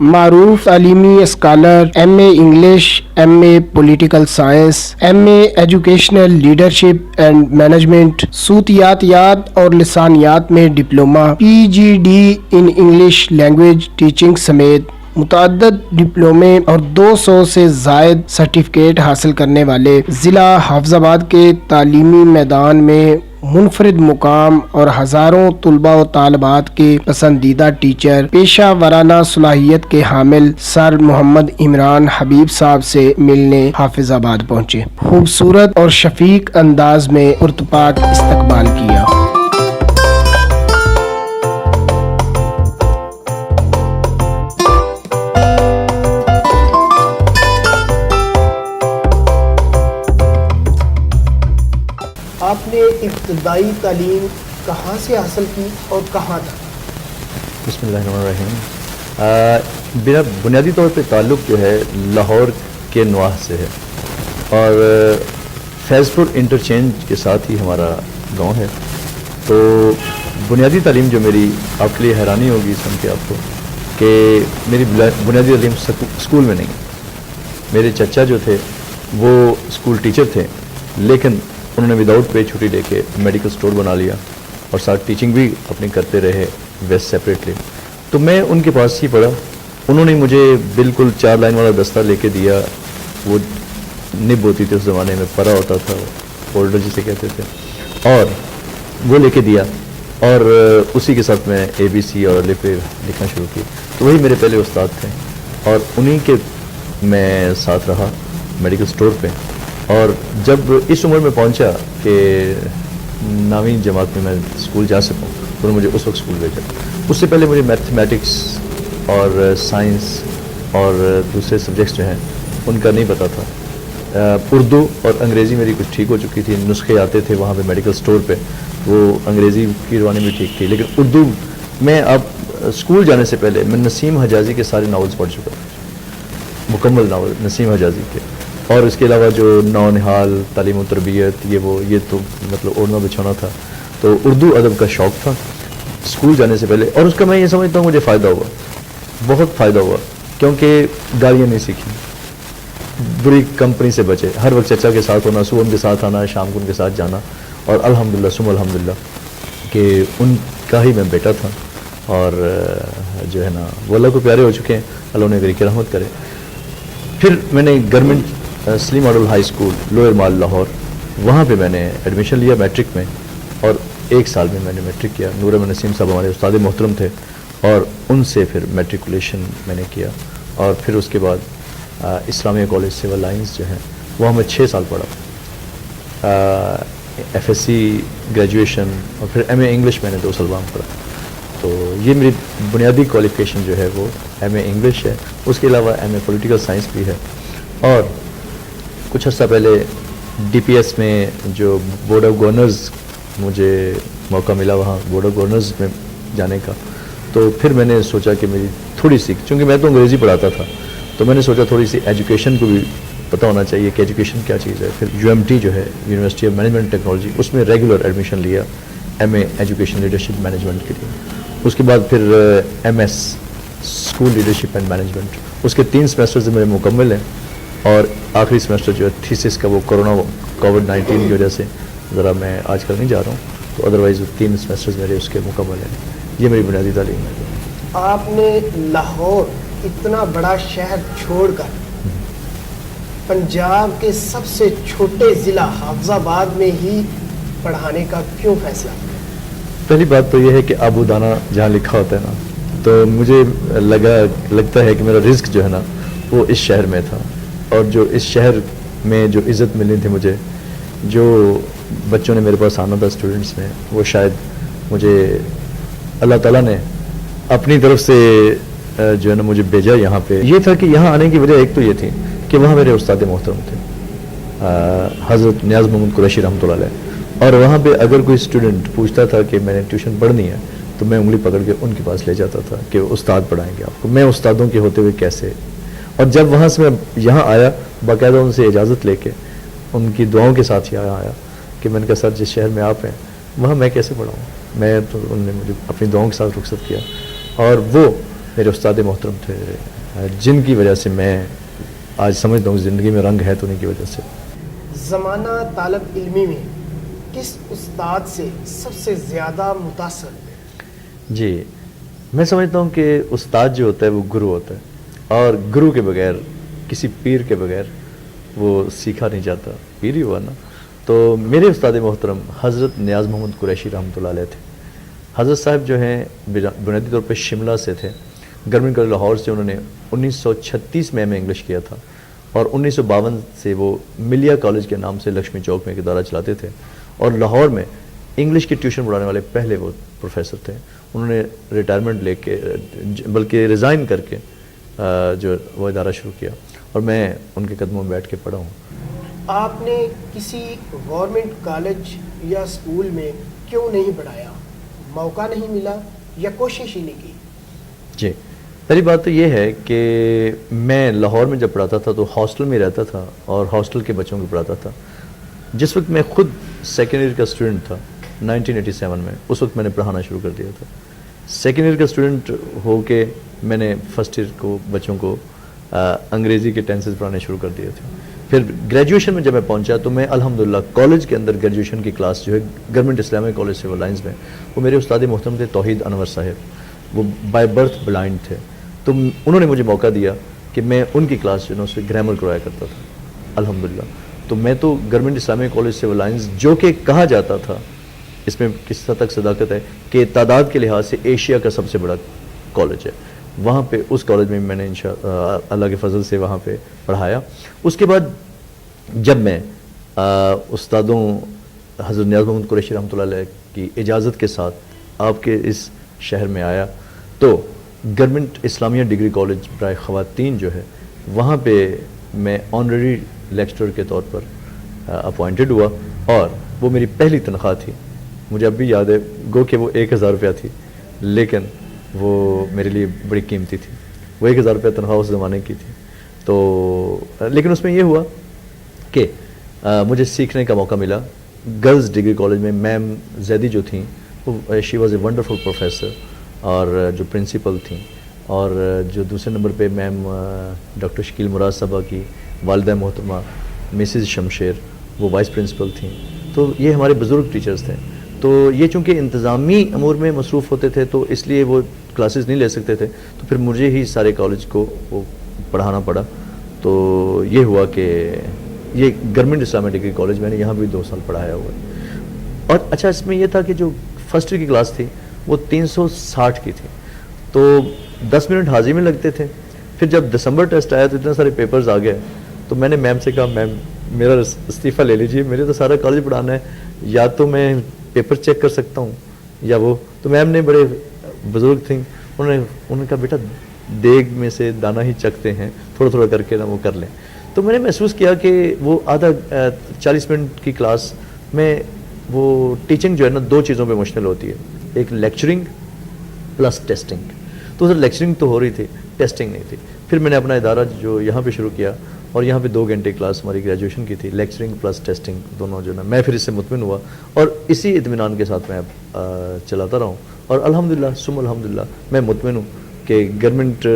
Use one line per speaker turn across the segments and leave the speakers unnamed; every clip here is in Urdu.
معروف تعلیمی scholar, M A English, M A political science, M A educational leadership and management, صوتیاتیات اور لسانیات میں diploma, P G D in English language teaching سمیت متعدد ڈپلومے اور 200 سے زائد سرٹیفکیٹ حاصل کرنے والے ضلع حافظ آباد کے تعلیمی میدان میں منفرد مقام اور ہزاروں طلباء و طالبات کے پسندیدہ ٹیچر، پیشہ ورانہ صلاحیت کے حامل سر محمد عمران حبیب صاحب سے ملنے حافظ آباد پہنچے۔ خوبصورت اور شفیق انداز میں پرتپاک استقبال کیا۔ آپ نے ابتدائی تعلیم کہاں سے حاصل کی اور کہاں تک؟
بسم اللہ الرحمن الرحیم۔ میرا بنیادی طور پہ تعلق جو ہے لاہور کے نواح سے ہے اور فیض پور انٹرچینج کے ساتھ ہی ہمارا گاؤں ہے۔ تو بنیادی تعلیم جو میری، آپ کے لیے حیرانی ہوگی سن کے آپ کو کہ میری بنیادی تعلیم اسکول میں نہیں۔ میرے چچا جو تھے وہ اسکول ٹیچر تھے، لیکن انہوں نے وداؤٹ پے چھٹی لے کے میڈیکل سٹور بنا لیا اور ساتھ ٹیچنگ بھی اپنی کرتے رہے ویسٹ سیپریٹلی۔ تو میں ان کے پاس ہی پڑھا۔ انہوں نے مجھے بالکل 4 لائن والا دستہ لے کے دیا، وہ نب ہوتی تھی اس زمانے میں، پرا ہوتا تھا، فولڈر جسے کہتے تھے، اور وہ لے کے دیا اور اسی کے ساتھ میں اے بی سی اور الف لکھنا شروع کی۔ تو وہی میرے پہلے استاد تھے اور انہی کے میں ساتھ رہا میڈیکل سٹور پہ۔ اور جب اس عمر میں پہنچا کہ 9ویں جماعت میں اسکول جا سکوں تو انہوں نے مجھے اس وقت اسکول بھیجا۔ اس سے پہلے مجھے میتھمیٹکس اور سائنس اور دوسرے سبجیکٹس جو ہیں ان کا نہیں پتہ تھا۔ اردو اور انگریزی میری کچھ ٹھیک ہو چکی تھی، نسخے آتے تھے وہاں پہ میڈیکل سٹور پہ، وہ انگریزی کی زبانی بھی ٹھیک تھی، لیکن اردو میں اب اسکول جانے سے پہلے میں نسیم حجازی کے سارے ناولز پڑھ چکا تھا، مکمل ناول نسیم حجازی کے، اور اس کے علاوہ جو نو نہال، تعلیم و تربیت، یہ تو مطلب اوڑھنا بچھونا تھا۔ تو اردو ادب کا شوق تھا اسکول جانے سے پہلے، اور اس کا میں یہ سمجھتا ہوں مجھے فائدہ ہوا، بہت فائدہ ہوا، کیونکہ گالیاں نہیں سیکھی، بری کمپنی سے بچے، ہر وقت چچا کے ساتھ ہونا، صبح ان کے ساتھ آنا، شام کو ان کے ساتھ جانا، اور الحمدللہ ثم الحمدللہ کہ ان کا ہی میں بیٹا تھا، اور جو ہے نا وہ اللہ کو پیارے ہو چکے ہیں، اللہ انہیں غریق رحمت کرے۔ پھر میں نے گورنمنٹ سلیم ماڈل ہائی اسکول لوئر مال لاہور، وہاں پہ میں نے ایڈمیشن لیا میٹرک میں، اور 1 سال میں نے میٹرک کیا۔ نور احمد نسیم صاحب ہمارے استاد محترم تھے، اور ان سے پھر میٹریکولیشن میں نے کیا، اور پھر اس کے بعد اسلامیہ کالج سول لائنس جو ہیں وہاں میں 6 سال پڑھا، ایف ایس سی گریجویشن، اور پھر ایم اے انگلش میں نے 2 سال وہاں پڑھا۔ تو یہ میری بنیادی کوالیفیکیشن جو ہے وہ ایم اے انگلش ہے، اس کے علاوہ ایم اے پولیٹیکل سائنس بھی ہے، اور کچھ عرصہ پہلے ڈی پی ایس میں جو بورڈ آف گورنرز مجھے موقع ملا وہاں بورڈ آف گورنرز میں جانے کا، تو پھر میں نے سوچا کہ میری تھوڑی سی، چونکہ میں تو انگریزی پڑھاتا تھا، تو میں نے سوچا تھوڑی سی ایجوکیشن کو بھی پتہ ہونا چاہیے کہ ایجوکیشن کیا چیز ہے۔ پھر یو ایم ٹی جو ہے یونیورسٹی آف مینجمنٹ ٹیکنالوجی، اس میں ریگولر ایڈمیشن لیا M A education leadership management کے لیے۔ اس کے بعد پھر M S school leadership and management, اس کے 3 سیمسٹرز میرے مکمل ہیں، اور آخری سیمسٹر جو ہے تھیسس کا وہ کووڈ-19 کی وجہ سے ذرا میں آج کل نہیں جا رہا ہوں، تو ادروائز 3 سیمسٹرز میرے اس کے مکمل ہیں۔ یہ میری بنیادی تعلیم ہے۔
آپ نے لاہور اتنا بڑا شہر چھوڑ کر پنجاب کے سب سے چھوٹے ضلع حافظ آباد میں ہی پڑھانے کا کیوں فیصلہ کیا؟
پہلی بات تو یہ ہے کہ آبو دانا جہاں لکھا ہوتا ہے نا، تو مجھے لگتا ہے کہ میرا رزق جو ہے نا وہ اس شہر میں تھا، اور جو اس شہر میں جو عزت ملنی تھی مجھے، جو بچوں نے میرے پاس آنا تھا اسٹوڈنٹس نے، وہ شاید مجھے اللہ تعالیٰ نے اپنی طرف سے جو ہے نا مجھے بھیجا یہاں پہ۔ یہ تھا کہ یہاں آنے کی وجہ ایک تو یہ تھی کہ وہاں میرے استاد محترم تھے حضرت نیاز محمد قریشی رحمۃ اللہ علیہ، اور وہاں پہ اگر کوئی اسٹوڈنٹ پوچھتا تھا کہ میں نے ٹیوشن پڑھنی ہے تو میں انگلی پکڑ کے ان کے پاس لے جاتا تھا کہ استاد پڑھائیں گے آپ کو۔ میں استادوں کے ہوتے ہوئے کیسے، اور جب وہاں سے میں یہاں آیا باقاعدہ ان سے اجازت لے کے، ان کی دعاؤں کے ساتھ یہاں آیا کہ میں نے کہا سر جس شہر میں آپ ہیں وہاں میں کیسے پڑھاؤں، میں تو انہوں نے مجھے اپنی دعاؤں کے ساتھ رخصت کیا، اور وہ میرے استاد محترم تھے جن کی وجہ سے میں آج سمجھتا ہوں زندگی میں رنگ ہے تو انہیں کی وجہ سے.
زمانہ طالب علمی میں کس استاد سے سب سے زیادہ متاثر ہوئے؟
جی میں سمجھتا ہوں کہ استاد جو ہوتا ہے وہ گرو ہوتا ہے، اور گرو کے بغیر، کسی پیر کے بغیر وہ سیکھا نہیں جاتا. پیر ہی ہوا نا. تو میرے استاد محترم حضرت نیاز محمد قریشی رحمۃ اللہ علیہ تھے. حضرت صاحب جو ہیں بنیادی طور پہ شملہ سے تھے. گورنمنٹ کالج لاہور سے انہوں نے 1936 میں انگلش کیا تھا، اور 1952 سے وہ ملیہ کالج کے نام سے لکشمی چوک میں ایک ادارہ چلاتے تھے، اور لاہور میں انگلش کی ٹیوشن پڑھانے والے پہلے وہ پروفیسر تھے. انہوں نے ریٹائرمنٹ لے کے، بلکہ ریزائن کر کے جو وہ ادارہ شروع کیا، اور میں ان کے قدموں میں بیٹھ کے پڑھا ہوں.
آپ نے کسی گورنمنٹ کالج یا اسکول میں کیوں نہیں پڑھایا؟ موقع نہیں ملا یا کوشش ہی نہیں کی؟
جی پہلی بات تو یہ ہے کہ میں لاہور میں جب پڑھاتا تھا تو ہاسٹل میں رہتا تھا، اور ہاسٹل کے بچوں کو پڑھاتا تھا. جس وقت میں خود سیکنڈ ایئر کا اسٹوڈنٹ تھا 1987 میں، اس وقت میں نے پڑھانا شروع کر دیا تھا. سیکنڈ ایئر کا اسٹوڈنٹ ہو کے میں نے فرسٹ ایئر کو بچوں کو انگریزی کے ٹینسز پڑھانے شروع کر دیے تھے. پھر گریجویشن میں جب میں پہنچا تو میں الحمدللہ کالج کے اندر گریجویشن کی کلاس جو ہے گورنمنٹ اسلامی کالج سول لائنز میں، وہ میرے استاد محترم تھے توحید انور صاحب. وہ بائی برتھ بلائنڈ تھے، تو انہوں نے مجھے موقع دیا کہ میں ان کی کلاس جو ہے اس سے گرامر کروایا کرتا تھا الحمدللہ. تو میں تو گورنمنٹ اسلامی کالج سول لائنز، جو کہ کہا جاتا تھا، اس میں کس حد تک صداقت ہے کہ تعداد کے لحاظ سے ایشیا کا سب سے بڑا کالج ہے، وہاں پہ اس کالج میں نے اللہ کے فضل سے وہاں پہ پڑھایا. اس کے بعد جب میں استادوں حضرت نیاز محمد قریشی رحمۃ اللہ علیہ کی اجازت کے ساتھ آپ کے اس شہر میں آیا، تو گورنمنٹ اسلامیہ ڈگری کالج برائے خواتین جو ہے، وہاں پہ میں آنریری لیکچرر کے طور پر اپوائنٹڈ ہوا، اور وہ میری پہلی تنخواہ تھی. مجھے اب بھی یاد ہے، گو کہ وہ 1000 روپیہ تھی، لیکن وہ میرے لیے بڑی قیمتی تھی. وہ 1000 روپیہ تنخواہ اس زمانے کی تھی. تو لیکن اس میں یہ ہوا کہ مجھے سیکھنے کا موقع ملا. گرلز ڈگری کالج میں میم زیدی جو تھیں، وہ she was a wonderful professor, اور جو پرنسپل تھیں، اور جو دوسرے نمبر پہ میم ڈاکٹر شکیل مراد صاحبہ کی والدہ محترمہ مسز شمشیر، وہ وائس پرنسپل تھیں. تو یہ ہمارے بزرگ ٹیچرز تھے. تو یہ چونکہ انتظامی امور میں مصروف ہوتے تھے تو اس لیے وہ کلاسز نہیں لے سکتے تھے، تو پھر مجھے ہی سارے کالج کو وہ پڑھانا پڑا. تو یہ ہوا کہ یہ گورنمنٹ اسلامی ڈگری کالج میں نے یہاں بھی 2 سال پڑھایا ہوا ہے. اور اچھا اس میں یہ تھا کہ جو فرسٹ ایئر کی کلاس تھی وہ 360 کی تھی، تو 10 منٹ حاضری میں لگتے تھے. پھر جب دسمبر ٹیسٹ آیا تو اتنے سارے پیپرز آ گئے، تو میں نے میم سے کہا میم میرا استعفیٰ لے لیجیے، میرے تو سارا کالج پڑھانا ہے، یا تو میں پیپر چیک کر سکتا ہوں یا وہ. تو میم نے بڑے بزرگ تھیں، انہوں نے کہا بیٹا دیگ میں سے دانہ ہی چکتے ہیں، تھوڑا تھوڑا کر کے نا وہ کر لیں. تو میں نے محسوس کیا کہ وہ آدھا 40 منٹ کی کلاس میں وہ ٹیچنگ جو ہے نا 2 چیزوں پہ مشتمل ہوتی ہے، ایک لیکچرنگ پلس ٹیسٹنگ. تو ادھر لیکچرنگ تو ہو رہی تھی، ٹیسٹنگ نہیں تھی. پھر میں نے اپنا ادارہ جو یہاں پہ شروع کیا، اور یہاں پہ 2 گھنٹے کلاس ہماری گریجویشن کی تھی، لیکچرنگ پلس ٹیسٹنگ دونوں جو نا. میں پھر اس سے مطمئن ہوا، اور اسی اطمینان کے ساتھ میں اب چلاتا رہا ہوں. اور الحمدللہ ثم الحمدللہ میں مطمئن ہوں کہ گورنمنٹ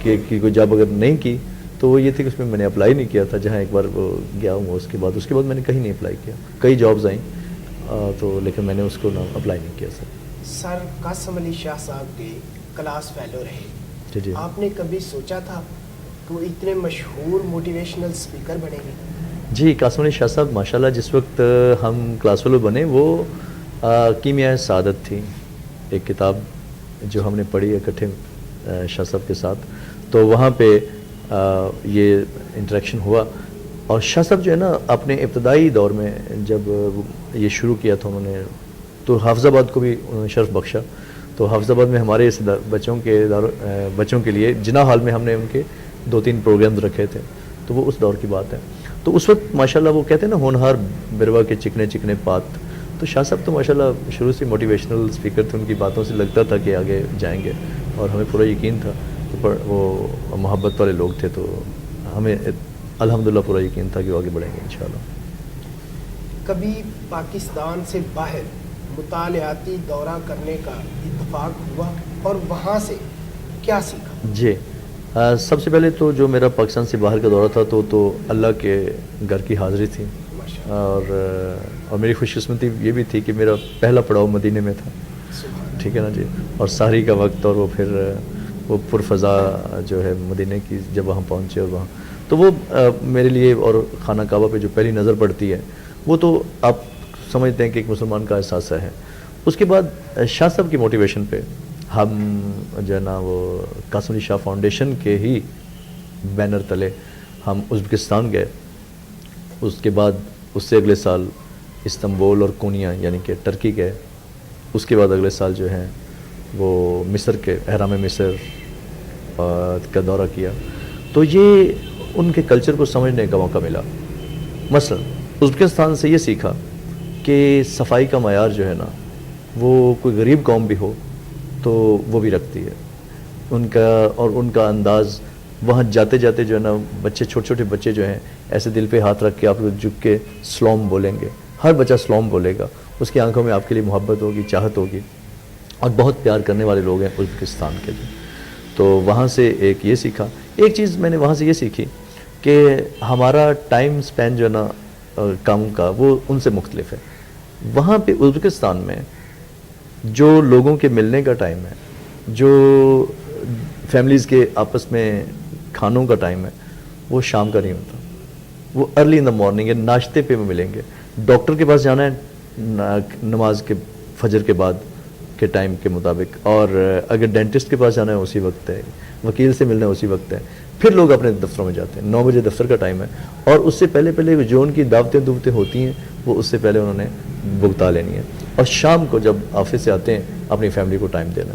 کی کوئی جاب اگر نہیں کی تو وہ یہ تھی کہ اس میں نے اپلائی نہیں کیا تھا. جہاں ایک بار وہ گیا ہوں اس کے بعد میں نے کہیں نہیں اپلائی کیا. کئی جابز آئیں تو لیکن میں نے اس کو اپلائی نہیں کیا.
سر قاسم علی شاہ صاحب کے کلاس فیلو رہے،
جی
آپ نے کبھی سوچا تھا کہ وہ اتنے مشہور موٹیویشنل اسپیکر بنیں گے؟
جی قاسم علی شاہ صاحب ماشاءاللہ جس وقت ہم کلاس فیلو بنے وہ کیمیائے سعادت تھی، ایک کتاب جو ہم نے پڑھی اکٹھے شاہ صاحب کے ساتھ. تو وہاں پہ یہ انٹریکشن ہوا. اور شاہ صاحب جو ہے نا اپنے ابتدائی دور میں جب یہ شروع کیا تھا انہوں نے، تو حافظ آباد کو بھی انہوں نے شرف بخشا. تو حافظ آباد میں ہمارے اس بچوں کے لیے جناح ہال میں ہم نے ان کے 2-3 پروگرامز رکھے تھے. تو وہ اس دور کی بات ہے. تو اس وقت ماشاءاللہ وہ کہتے ہیں نا ہونہار بروا کے چکنے چکنے پات. تو شاہ صاحب تو ماشاءاللہ شروع سے موٹیویشنل اسپیکر تھے، ان کی باتوں سے لگتا تھا کہ آگے جائیں گے، اور ہمیں پورا یقین تھا. وہ محبت والے لوگ تھے، تو ہمیں الحمدللہ پورا یقین تھا کہ وہ آگے بڑھیں گے انشاءاللہ.
کبھی پاکستان سے باہر مطالعاتی دورہ کرنے کا اتفاق ہوا، اور وہاں سے کیا سیکھا؟
جی سب سے پہلے تو جو میرا پاکستان سے باہر کا دورہ تھا تو اللہ کے گھر کی حاضری تھی، اور میری خوش قسمتی یہ بھی تھی کہ میرا پہلا پڑاؤ مدینے میں تھا، ٹھیک ہے نا جی، اور سحری کا وقت، اور وہ پھر وہ پرفضا جو ہے مدینے کی جب وہاں پہنچے، اور وہاں تو وہ میرے لیے، اور خانہ کعبہ پہ جو پہلی نظر پڑتی ہے وہ تو آپ سمجھتے ہیں کہ ایک مسلمان کا احساس ہے۔ اس کے بعد شاہ صاحب کی موٹیویشن پہ ہم جو ہے نا وہ قاسم علی شاہ فاؤنڈیشن کے ہی بینر تلے ہم ازبکستان گئے، اس کے بعد اس سے اگلے سال استنبول اور کونیا یعنی کہ ٹرکی گئے، اس کے بعد اگلے سال جو ہیں وہ مصر کے احرام مصر کا دورہ کیا، تو یہ ان کے کلچر کو سمجھنے کا موقع ملا۔ مثلا ازبکستان سے یہ سیکھا کہ صفائی کا معیار جو ہے نا وہ کوئی غریب قوم بھی ہو تو وہ بھی رکھتی ہے، ان کا انداز، وہاں جاتے جاتے جو ہے نا بچے، چھوٹے چھوٹے بچے جو ہیں ایسے دل پہ ہاتھ رکھ کے آپ لوگ جھک کے سلام بولیں گے، ہر بچہ سلام بولے گا، اس کی آنکھوں میں آپ کے لیے محبت ہوگی، چاہت ہوگی، اور بہت پیار کرنے والے لوگ ہیں ازبکستان کے لیے۔ تو وہاں سے ایک یہ سیکھا، ایک چیز میں نے وہاں سے یہ سیکھی کہ ہمارا ٹائم سپین جو ہے نا کام کا وہ ان سے مختلف ہے۔ وہاں پہ ازبکستان میں جو لوگوں کے ملنے کا ٹائم ہے، جو فیملیز کے آپس میں کھانوں کا ٹائم ہے، وہ شام کا نہیں ہوتا، وہ ارلی ان دا مارننگ ہے، ناشتے پہ ملیں گے۔ ڈاکٹر کے پاس جانا ہے نماز کے فجر کے بعد کے ٹائم کے مطابق، اور اگر ڈینٹسٹ کے پاس جانا ہے اسی وقت ہے، وکیل سے ملنا ہے اسی وقت ہے، پھر لوگ اپنے دفتروں میں جاتے ہیں۔ 9 بجے دفتر کا ٹائم ہے، اور اس سے پہلے جو ان کی دعوتیں ہوتی ہیں وہ اس سے پہلے انہوں نے بھگتا لینی ہے، اور شام کو جب آفس سے آتے ہیں اپنی فیملی کو ٹائم دینا،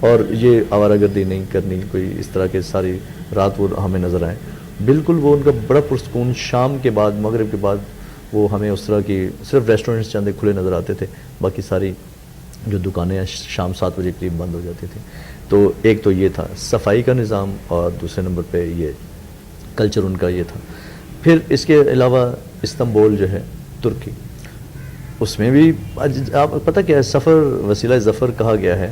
اور یہ آوارہ گردی نہیں کرنی کوئی اس طرح کے ساری رات وہ ہمیں نظر آئیں۔ بالکل وہ ان کا بڑا پرسکون، شام کے بعد مغرب کے بعد وہ ہمیں اس طرح کی صرف ریسٹورنٹس چند کھلے نظر آتے تھے، باقی ساری جو دکانیں شام 7 بجے قریب بند ہو جاتی تھیں۔ تو ایک تو یہ تھا صفائی کا نظام، اور دوسرے نمبر پہ یہ کلچر ان کا یہ تھا۔ پھر اس کے علاوہ استنبول جو ہے ترکی، اس میں بھی آپ پتہ کیا ہے، سفر وسیلہ ظفر کہا گیا ہے،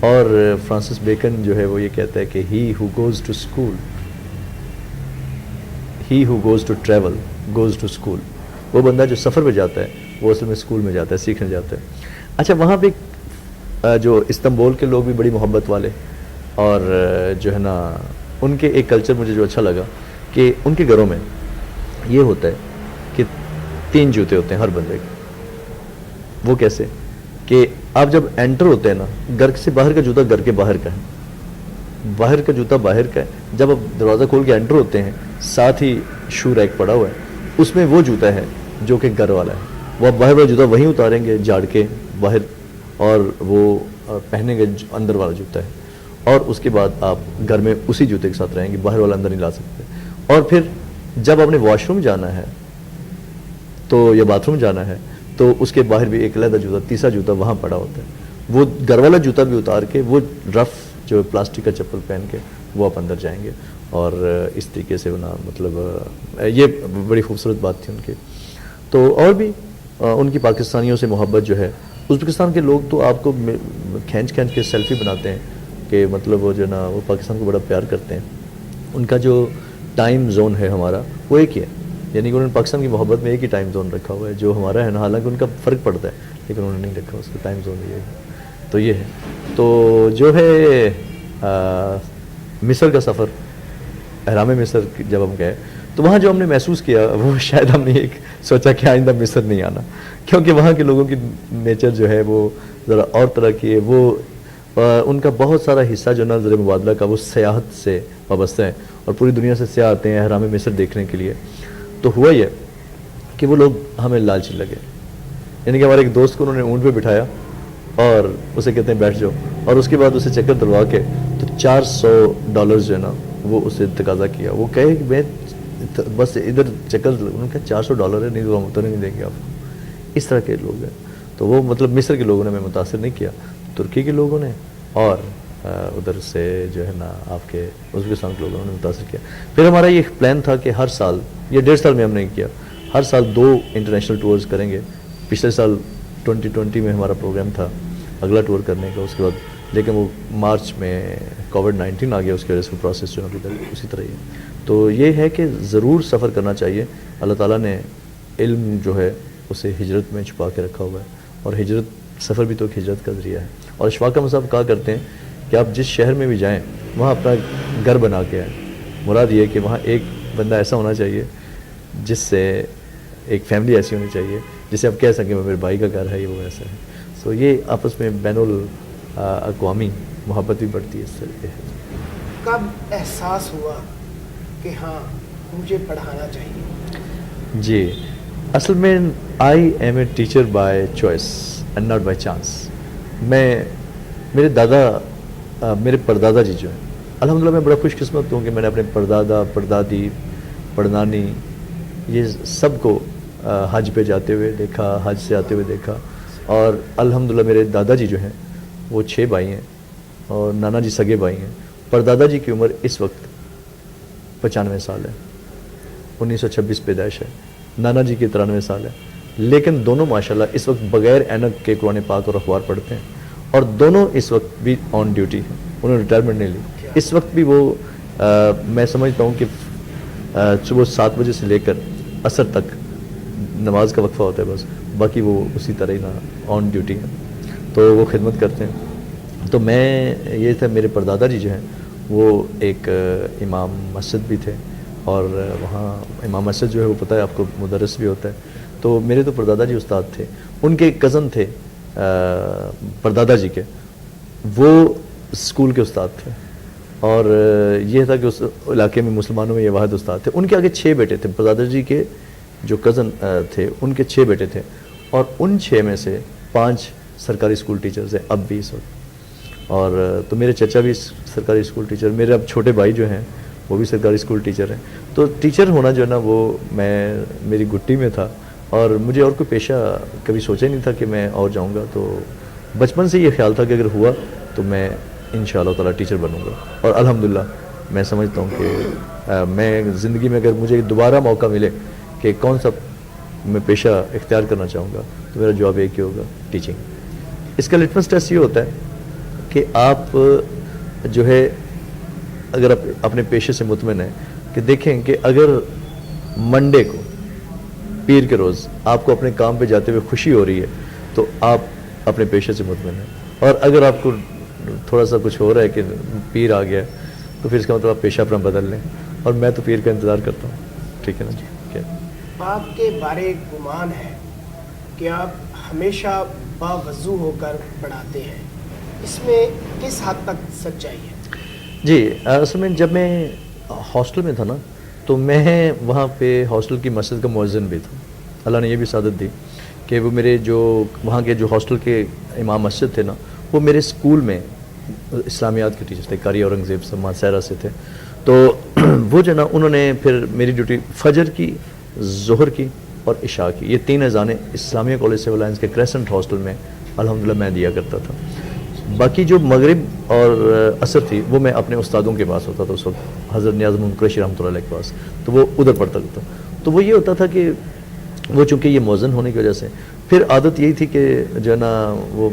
اور فرانسس بیکن جو ہے وہ یہ کہتا ہے کہ he who goes to school, he who goes to travel goes to school, وہ بندہ جو سفر پہ جاتا ہے وہ اصل میں اسکول میں جاتا ہے، سیکھنے جاتا ہے۔ اچھا، وہاں پہ جو استنبول کے لوگ بھی بڑی محبت والے، اور جو ہے نا ان کے ایک کلچر مجھے جو اچھا لگا کہ ان کے گھروں میں یہ ہوتا ہے کہ 3 جوتے ہوتے ہیں ہر بندے کے۔ وہ کیسے کہ آپ جب انٹر ہوتے ہیں نا، گھر سے باہر کا جوتا گھر کے باہر کا ہے، باہر کا جوتا باہر کا ہے، جب آپ دروازہ کھول کے انٹر ہوتے ہیں ساتھ ہی شو ریک پڑا ہوا ہے، اس میں وہ جوتا ہے جو کہ گھر والا ہے، وہ آپ باہر والا جوتا وہیں اتاریں گے جھاڑ کے باہر، اور وہ پہنیں گے اندر والا جوتا ہے، اور اس کے بعد آپ گھر میں اسی جوتے کے ساتھ رہیں گے، باہر والا اندر نہیں لا سکتے۔ اور پھر جب آپ نے واش روم جانا ہے تو یا باتھ روم جانا ہے تو اس کے باہر بھی ایک علیحدہ جوتا، تیسرا جوتا وہاں پڑا ہوتا ہے، وہ گھر والا جوتا بھی اتار کے وہ رف جو پلاسٹک کا چپل پہن کے وہ آپ اندر جائیں گے، اور اس طریقے سے نا مطلب یہ بڑی خوبصورت بات تھی ان کی۔ تو اور بھی ان کی پاکستانیوں سے محبت جو ہے، ازبکستان کے لوگ تو آپ کو کھینچ کے سیلفی بناتے ہیں کہ مطلب وہ جو نا وہ پاکستان کو بڑا پیار کرتے ہیں۔ ان کا جو ٹائم زون ہے ہمارا وہ ایک ہی ہے، یعنی کہ انہوں نے پاکستان کی محبت میں ایک ہی ٹائم زون رکھا ہوا ہے جو ہمارا ہے نا، حالانکہ ان کا فرق پڑتا ہے لیکن انہوں نے نہیں رکھا، اس کا ٹائم زون یہ ہے۔ تو یہ ہے، تو جو ہے مصر کا سفر، احرام مصر جب ہم گئے تو وہاں جو ہم نے محسوس کیا وہ شاید ہم نے ایک سوچا کہ آئندہ مصر نہیں آنا، کیونکہ وہاں کے لوگوں کی نیچر جو ہے وہ ذرا اور طرح کی ہے، وہ ان کا بہت سارا حصہ جو نا زر مبادلہ کا وہ سیاحت سے وابستہ ہے، اور پوری دنیا سے سیاح آتے ہیں احرام مصر دیکھنے کے لیے۔ تو ہوا یہ کہ وہ لوگ ہمیں لالچی لگے، یعنی کہ ہمارے ایک دوست کو انہوں نے اونٹ پہ بٹھایا اور اسے کہتے ہیں بیٹھ جاؤ، اور اس کے بعد اسے چکر دلوا کے تو $400 جو ہے نا وہ اسے تقاضا کیا، وہ کہے کہ میں بس ادھر چکر، انہوں نے کہا $400 ہے، نہیں تو ہم اتر نہیں دیں گے آپ کو۔ اس طرح کے لوگ ہیں، تو وہ مطلب مصر کے لوگوں نے ہمیں متاثر نہیں کیا، ترکی کے لوگوں نے اور ادھر سے جو ہے نا آپ کے ازبکستان کے لوگوں نے متاثر کیا۔ پھر ہمارا یہ پلان تھا کہ ہر سال، یہ 1.5 سال میں ہم نے کیا، ہر سال 2 انٹرنیشنل ٹورز کریں گے۔ پچھلے سال 2020 میں ہمارا پروگرام تھا اگلا ٹور کرنے کا، اس کے بعد لیکن وہ مارچ میں کووڈ-19 آ گیا، اس کی وجہ سے وہ پروسیس جو ہے ابھی تک اسی طرح ہی ہے. تو یہ ہے کہ ضرور سفر کرنا چاہیے. اللہ تعالیٰ نے علم جو ہے اسے ہجرت میں چھپا کے رکھا ہوا ہے، اور ہجرت سفر بھی تو ایک ہجرت کا ذریعہ ہے. اور اشفاق احمد صاحب کہا کرتے ہیں کہ آپ جس شہر میں بھی جائیں وہاں اپنا گھر بنا کے آئیں. مراد یہ ہے کہ وہاں ایک بندہ ایسا ہونا چاہیے جس سے ایک فیملی ایسی ہونی چاہیے جسے آپ کہہ سکیں وہ میرے بھائی کا گھر ہے، یہ وہ ایسا ہے. سو یہ آپس میں بین الاقوامی محبت بھی بڑھتی ہے. اس طریقے
کب احساس ہوا کہ ہاں مجھے پڑھانا چاہیے؟
جی، اصل میں I am a teacher by choice and not by chance. میرے پردادا جی جو ہیں، الحمدللہ میں بڑا خوش قسمت ہوں کہ میں نے اپنے پردادا، پردادی، پڑنانی یہ سب کو حج پہ جاتے ہوئے دیکھا، حج سے آتے ہوئے دیکھا. اور الحمدللہ میرے دادا جی جو ہیں وہ 6 بھائی ہیں، اور نانا جی سگے بھائی ہیں. پردادا جی کی عمر اس وقت 95 سال ہے، 1926 پیدائش ہے. نانا جی کی 93 سال ہے. لیکن دونوں ماشاءاللہ اس وقت بغیر اینک کے قرآن پاک اور اخبار پڑھتے ہیں، اور دونوں اس وقت بھی آن ڈیوٹی ہیں. انہوں نے ریٹائرمنٹ نہیں لی. اس وقت بھی وہ میں سمجھتا ہوں کہ صبح 7 بجے سے لے کر عصر تک نماز کا وقفہ ہوتا ہے بس، باقی وہ اسی طرح ہی آن ڈیوٹی ہیں. تو وہ خدمت کرتے ہیں. تو میں یہ تھا، میرے پردادا جی جو ہیں وہ ایک امام مسجد بھی تھے، اور وہاں امام مسجد جو ہے وہ پتہ ہے آپ کو مدرس بھی ہوتا ہے. تو میرے تو پردادا جی استاد تھے. ان کے کزن تھے پردادا جی کے، وہ اسکول کے استاد تھے. اور یہ تھا کہ اس علاقے میں مسلمانوں میں یہ واحد استاد تھے. ان کے آگے 6 بیٹے تھے. پردادا جی کے جو کزن تھے ان کے 6 بیٹے تھے، اور ان 6 میں سے 5 سرکاری اسکول ٹیچرز ہیں اب بھی اس وقت. اور تو میرے چچا بھی سرکاری اسکول ٹیچر، میرے اب چھوٹے بھائی جو ہیں وہ بھی سرکاری اسکول ٹیچر ہیں. تو ٹیچر ہونا جو ہے نا وہ میری گٹی میں تھا، اور مجھے اور کوئی پیشہ کبھی سوچا ہی نہیں تھا کہ میں اور جاؤں گا. تو بچپن سے یہ خیال تھا کہ اگر ہوا تو میں انشاءاللہ تعالیٰ ٹیچر بنوں گا. اور الحمدللہ میں سمجھتا ہوں کہ میں زندگی میں اگر مجھے دوبارہ موقع ملے کہ کون سا میں پیشہ اختیار کرنا چاہوں گا تو میرا جواب ایک ہی ہوگا، ٹیچنگ. اس کا لٹمس ٹیسٹ یہ ہوتا ہے کہ آپ جو ہے اگر اپنے پیشے سے مطمئن ہیں کہ دیکھیں کہ اگر منڈے کو، پیر کے روز آپ کو اپنے کام پہ جاتے ہوئے خوشی ہو رہی ہے تو آپ اپنے پیشے سے مطمئن ہیں. اور اگر آپ کو تھوڑا سا کچھ ہو رہا ہے کہ پیر آ گیا تو پھر اس کا مطلب آپ پیشہ اپنا بدل لیں. اور میں تو پیر کا انتظار کرتا ہوں. ٹھیک ہے نا جی؟ کیا
آپ کے بارے گمان ہے کہ آپ ہمیشہ باوضو ہو کر پڑھاتے ہیں، اس میں کس حد تک سچائی ہے؟
جی، اصل میں جب میں ہاسٹل میں تھا نا تو میں وہاں پہ ہاسٹل کی مسجد کا مؤذن بھی تھا. اللہ نے یہ بھی سعادت دی کہ وہ میرے جو وہاں کے جو ہاسٹل کے امام مسجد تھے نا وہ میرے اسکول میں اسلامیات کے ٹیچر تھے. قاری اورنگزیب سے ماسیرا سے تھے. تو وہ جو نا انہوں نے پھر میری ڈیوٹی فجر کی، ظہر کی اور عشاء کی، یہ 3 اذانیں اسلامیہ کالج سول لائنس کے کریسنٹ ہاسٹل میں الحمدللہ میں دیا کرتا تھا. باقی جو مغرب اور عصر تھی وہ میں اپنے استادوں کے پاس ہوتا تھا اس وقت، حضرت نیاز محمد قریشی رحمۃ اللہ علیہ کے پاس. تو وہ ادھر پڑھتا تھا. تو وہ یہ ہوتا تھا کہ وہ چونکہ یہ مؤذن ہونے کی وجہ سے پھر عادت یہی تھی کہ جو ہے نا وہ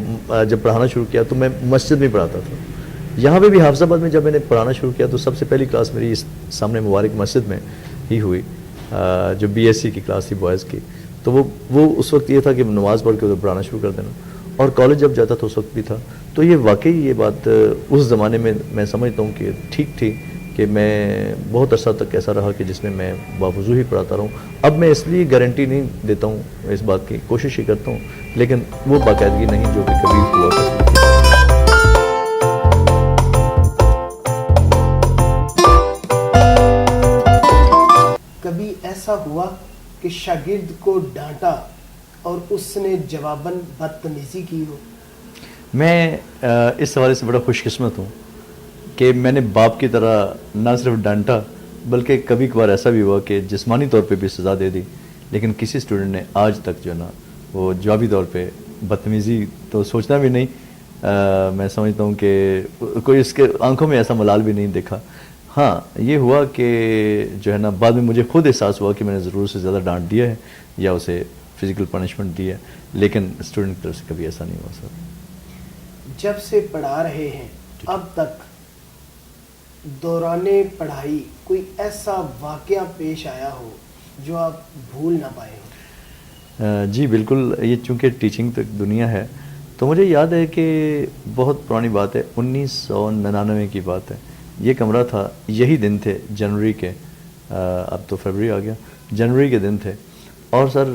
جب پڑھانا شروع کیا تو میں مسجد میں پڑھاتا تھا. یہاں پہ بھی حافظ آباد میں جب میں نے پڑھانا شروع کیا تو سب سے پہلی کلاس میری اس سامنے مبارک مسجد میں ہی ہوئی، جو BSc کی کلاس تھی بوائز کی. تو وہ اس وقت یہ تھا کہ نماز پڑھ کے ادھر پڑھانا شروع کر دینا. اور کالج جب جاتا تھا اس وقت بھی تھا. تو یہ واقعی یہ بات اس زمانے میں سمجھتا ہوں کہ ٹھیک تھی کہ میں بہت عرصہ تک ایسا رہا کہ جس میں میں باوضو ہی پڑھاتا رہوں. اب میں اس لیے گارنٹی نہیں دیتا ہوں اس بات کی، کوشش ہی کرتا ہوں، لیکن وہ باقاعدگی نہیں جو کہ کبھی ہوا کرتی.
کبھی ایسا ہوا کہ شاگرد کو ڈانٹا اور اس نے جواباً بدتمیزی کی ہو؟
میں اس حوالے سے بڑا خوش قسمت ہوں کہ میں نے باپ کی طرح نہ صرف ڈانٹا بلکہ کبھی کبھار ایسا بھی ہوا کہ جسمانی طور پہ بھی سزا دے دی، لیکن کسی اسٹوڈنٹ نے آج تک جو ہے نا وہ جوابی طور پہ بدتمیزی تو سوچنا بھی نہیں. میں سمجھتا ہوں کہ کوئی اس کے آنکھوں میں ایسا ملال بھی نہیں دیکھا. ہاں یہ ہوا کہ جو ہے نا بعد میں مجھے خود احساس ہوا کہ میں نے ضرور سے زیادہ ڈانٹ دیا ہے یا اسے فزیکل پنشمنٹ دی ہے، لیکن اسٹوڈنٹ کی طرف سے کبھی ایسا نہیں ہوا سر.
جب سے پڑھا رہے ہیں اب تک دوران پڑھائی کوئی ایسا واقعہ پیش آیا ہو جو آپ بھول نہ پائے ہو؟
جی بالکل، یہ چونکہ ٹیچنگ تک دنیا ہے تو مجھے یاد ہے کہ بہت پرانی بات ہے، 1999 کی بات ہے. یہ کمرہ تھا، یہی دن تھے جنوری کے، اب تو فروری آ گیا، جنوری کے دن تھے. اور سر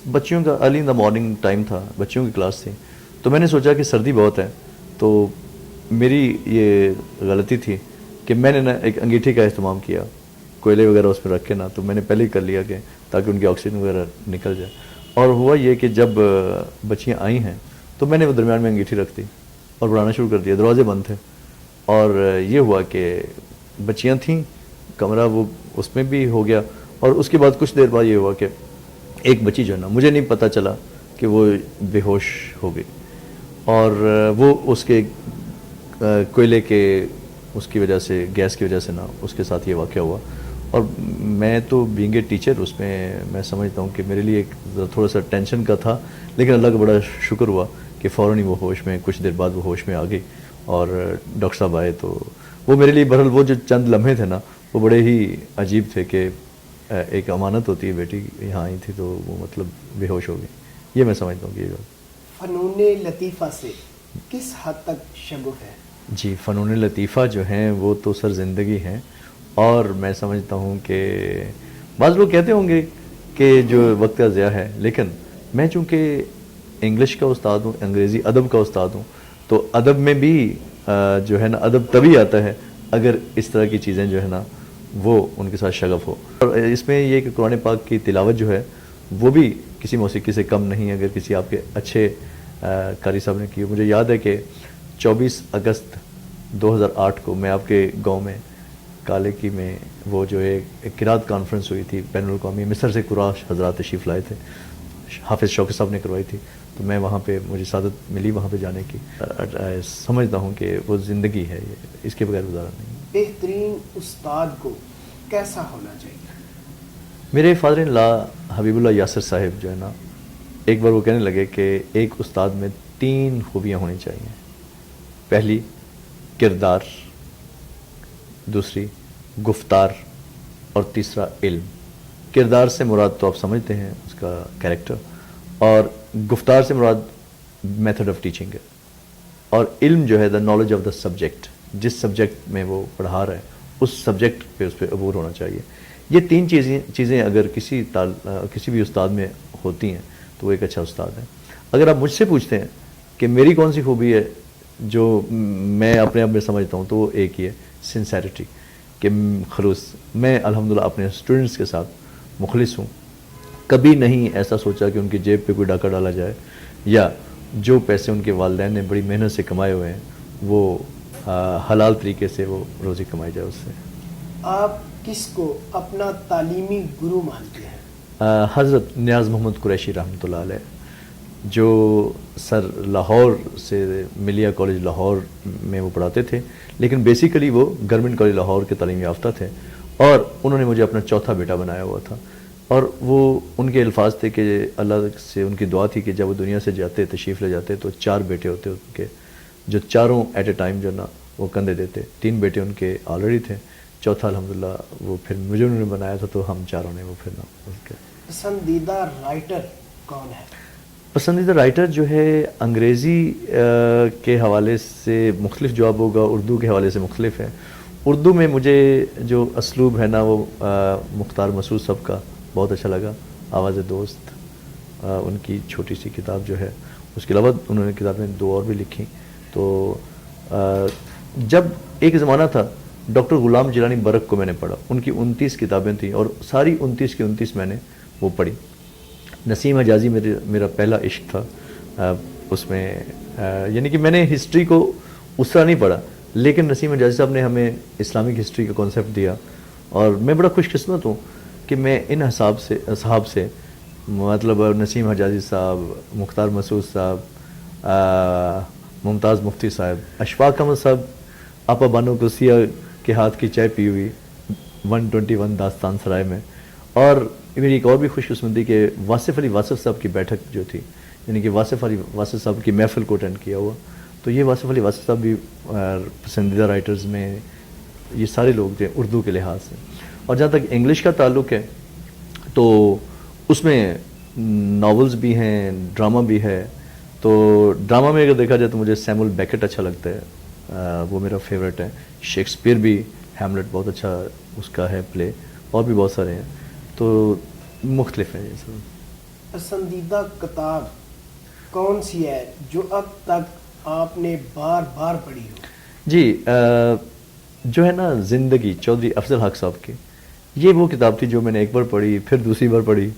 بچیوں کا early in the morning time تھا، بچیوں کی کلاس تھی. تو میں نے سوچا کہ سردی بہت ہے، تو میری یہ غلطی تھی کہ میں نے نا ایک انگیٹھی کا اہتمام کیا، کوئلے وغیرہ اس پہ رکھ کے نا، تو میں نے پہلے ہی کر لیا کہ تاکہ ان کی آکسیجن وغیرہ نکل جائے. اور ہوا یہ کہ جب بچیاں آئی ہیں تو میں نے وہ درمیان میں انگیٹھی رکھ دی اور پڑھانا شروع کر دیا. دروازے بند تھے اور یہ ہوا کہ بچیاں تھیں، کمرہ وہ اس میں بھی ہو گیا. اور اس کے بعد کچھ دیر بعد یہ ہوا کہ ایک بچی جو ہے نا، مجھے نہیں پتہ چلا کہ وہ بے ہوش ہو گئی، اور وہ اس کے کوئلے کے اس کی وجہ سے، گیس کی وجہ سے نا اس کے ساتھ یہ واقعہ ہوا. اور میں تو بینگ اے ٹیچر اس میں سمجھتا ہوں کہ میرے لیے ایک تھوڑا سا ٹینشن کا تھا، لیکن اللہ کا بڑا شکر ہوا کہ فوراً ہی وہ ہوش میں، کچھ دیر بعد وہ ہوش میں آ گئی اور ڈاکٹر صاحب آئے. تو وہ میرے لیے بہرحال وہ جو چند لمحے تھے نا وہ بڑے ہی عجیب تھے کہ ایک امانت ہوتی ہے، بیٹی یہاں آئی تھی تو وہ مطلب بے ہوش ہو گئی. یہ میں سمجھتا ہوں کہ یہ بات.
فنون لطیفہ سے کس حد تک شغف ہے؟
جی، فنون لطیفہ جو ہیں وہ تو سر زندگی ہیں، اور میں سمجھتا ہوں کہ بعض لوگ کہتے ہوں گے کہ جو وقت کا ضیاع ہے، لیکن میں چونکہ انگلش کا استاد ہوں، انگریزی ادب کا استاد ہوں، تو ادب میں بھی جو ہے نا ادب تبھی آتا ہے اگر اس طرح کی چیزیں جو ہے نا وہ ان کے ساتھ شغف ہو. اور اس میں یہ کہ قرآن پاک کی تلاوت جو ہے وہ بھی کسی موسیقی سے کم نہیں، اگر کسی آپ کے اچھے قاری صاحب نے کی. مجھے یاد ہے کہ 24 اگست 2008 کو میں آپ کے گاؤں میں کالے کی میں وہ جو ایک قرات کانفرنس ہوئی تھی بین الاقوامی، مصر سے قراش حضرات تشریف لائے تھے، حافظ شوکت صاحب نے کروائی تھی. تو میں وہاں پہ مجھے سعادت ملی وہاں پہ جانے کی. سمجھتا ہوں کہ وہ زندگی ہے، یہ اس کے بغیر گزارا نہیں.
بہترین استاد کو کیسا ہونا چاہیے؟
میرے فادر ان لا حبیب اللہ یاسر صاحب جو ہے نا، ایک بار وہ کہنے لگے کہ ایک استاد میں 3 خوبیاں ہونی چاہیے. پہلی کردار، دوسری گفتار، اور تیسرا علم. کردار سے مراد تو آپ سمجھتے ہیں اس کا کیریکٹر، اور گفتار سے مراد میتھڈ آف ٹیچنگ ہے، اور علم جو ہے the knowledge of the subject, جس سبجیکٹ میں وہ پڑھا رہا ہے اس سبجیکٹ پہ اس پہ عبور ہونا چاہیے. یہ 3 چیزیں اگر کسی بھی استاد میں ہوتی ہیں تو وہ ایک اچھا استاد ہے. اگر آپ مجھ سے پوچھتے ہیں کہ میری کون سی خوبی ہے جو میں اپنے آپ میں سمجھتا ہوں، تو وہ ایک ہی ہے، سنسیریٹی، کہ خلوص. میں الحمدللہ اپنے اسٹوڈنٹس کے ساتھ مخلص ہوں. کبھی نہیں ایسا سوچا کہ ان کی جیب پہ کوئی ڈاکہ ڈالا جائے، یا جو پیسے ان کے والدین نے بڑی محنت سے کمائے ہوئے ہیں وہ حلال طریقے سے وہ روزی کمائی جائے اس سے.
آپ کس کو اپنا تعلیمی گرو مانتے ہیں؟
حضرت نیاز محمد قریشی رحمۃ اللہ علیہ، جو سر لاہور سے ملیہ کالج لاہور میں وہ پڑھاتے تھے، لیکن بیسیکلی وہ گورنمنٹ کالج لاہور کے تعلیم یافتہ تھے، اور انہوں نے مجھے اپنا چوتھا بیٹا بنایا ہوا تھا. اور وہ ان کے الفاظ تھے کہ اللہ سے ان کی دعا تھی کہ جب وہ دنیا سے جاتے، تشریف لے جاتے، تو 4 بیٹے ہوتے ان کے، جو چاروں ایٹ اے ٹائم جو نا وہ کندھے دیتے. 3 بیٹے ان کے آلریڈی تھے، چوتھا الحمدللہ وہ پھر مجھے انہوں نے بنایا تھا، تو ہم چاروں نے وہ پھر نا اس کے.
پسندیدہ رائٹر کون ہے؟
پسندیدہ رائٹر جو ہے انگریزی کے حوالے سے مختلف جواب ہوگا، اردو کے حوالے سے مختلف ہے. اردو میں مجھے جو اسلوب ہے نا وہ مختار مسعود صاحب کا بہت اچھا لگا. آواز دوست ان کی چھوٹی سی کتاب جو ہے، اس کے علاوہ انہوں نے کتابیں 2 اور بھی لکھی. تو جب ایک زمانہ تھا ڈاکٹر غلام جیلانی برق کو میں نے پڑھا، ان کی 29 کتابیں تھیں اور ساری 29 کی 29 میں نے وہ پڑھی. نسیم حجازی میرا پہلا عشق تھا اس میں، یعنی کہ میں نے ہسٹری کو اس طرح نہیں پڑھا، لیکن نسیم حجازی صاحب نے ہمیں اسلامک ہسٹری کا کانسیپٹ دیا، اور میں بڑا خوش قسمت ہوں کہ میں ان اصحاب سے مطلب نسیم حجازی صاحب، مختار مسعود صاحب، ممتاز مفتی صاحب، اشفاق احمد صاحب، آپا بانو قدسیہ کے ہاتھ کی چائے پی ہوئی 121 داستان سرائے میں. اور میری ایک اور بھی خوش قسمتی کہ واصف علی واصف صاحب کی بیٹھک جو تھی، یعنی کہ واصف علی واصف صاحب کی محفل کو اٹینڈ کیا ہوا. تو یہ واصف علی واسف صاحب بھی پسندیدہ رائٹرز میں یہ سارے لوگ تھے اردو کے لحاظ سے. اور جہاں تک انگلش کا تعلق ہے تو اس میں ناولز بھی ہیں, ڈرامہ بھی ہے. تو ڈرامہ میں اگر دیکھا جائے تو مجھے سیمول بیکٹ اچھا لگتا ہے, وہ میرا فیوریٹ ہے. شیکسپیئر بھی, ہیملیٹ بہت اچھا اس کا ہے پلے, اور بھی بہت سارے ہیں. تو مختلف ہیں یہ سب.
پسندیدہ کتاب کون سی ہے جو اب تک آپ نے بار بار پڑھی ہو؟
جی جو ہے نا زندگی چودھری افضل حق صاحب کی, یہ وہ کتاب تھی جو میں نے ایک بار پڑھی, پھر دوسری بار پڑھی,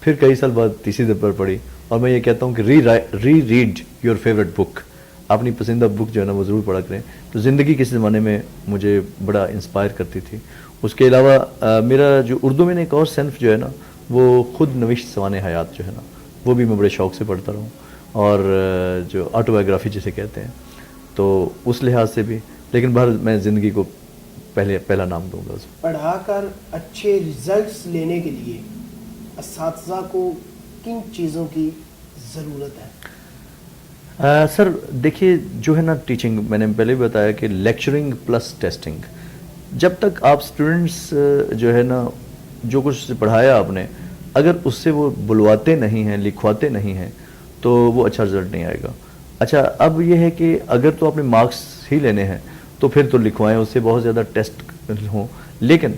پھر کئی سال بعد تیسری بار پڑھی. اور میں یہ کہتا ہوں کہ ری ریڈ یور فیوریٹ بک, اپنی پسندیدہ بک جو ہے نا وہ ضرور پڑھا کریں. تو زندگی کسی زمانے میں مجھے بڑا انسپائر کرتی تھی. اس کے علاوہ میرا جو اردو میں نے ایک اور صنف جو ہے نا وہ خود نوشت سوانح حیات جو ہے نا وہ بھی میں بڑے شوق سے پڑھتا رہا ہوں, اور جو آٹو بایوگرافی جسے کہتے ہیں, تو اس لحاظ سے بھی. لیکن بہر میں زندگی کو پہلا نام دوں گا.
پڑھا کر اچھے ریزلٹس لینے کے لیے اساتذہ کو کن چیزوں کی ضرورت ہے؟
سر دیکھیے جو ہے نا ٹیچنگ, میں نے پہلے بھی بتایا کہ لیکچرنگ پلس ٹیسٹنگ. جب تک آپ اسٹوڈنٹس جو ہے نا جو کچھ پڑھایا آپ نے, اگر اس سے وہ بلواتے نہیں ہیں, لکھواتے نہیں ہیں, تو وہ اچھا رزلٹ نہیں آئے گا. اچھا اب یہ ہے کہ اگر تو آپ نے مارکس ہی لینے ہیں تو پھر تو لکھوائیں, اس سے بہت زیادہ ٹیسٹ ہوں. لیکن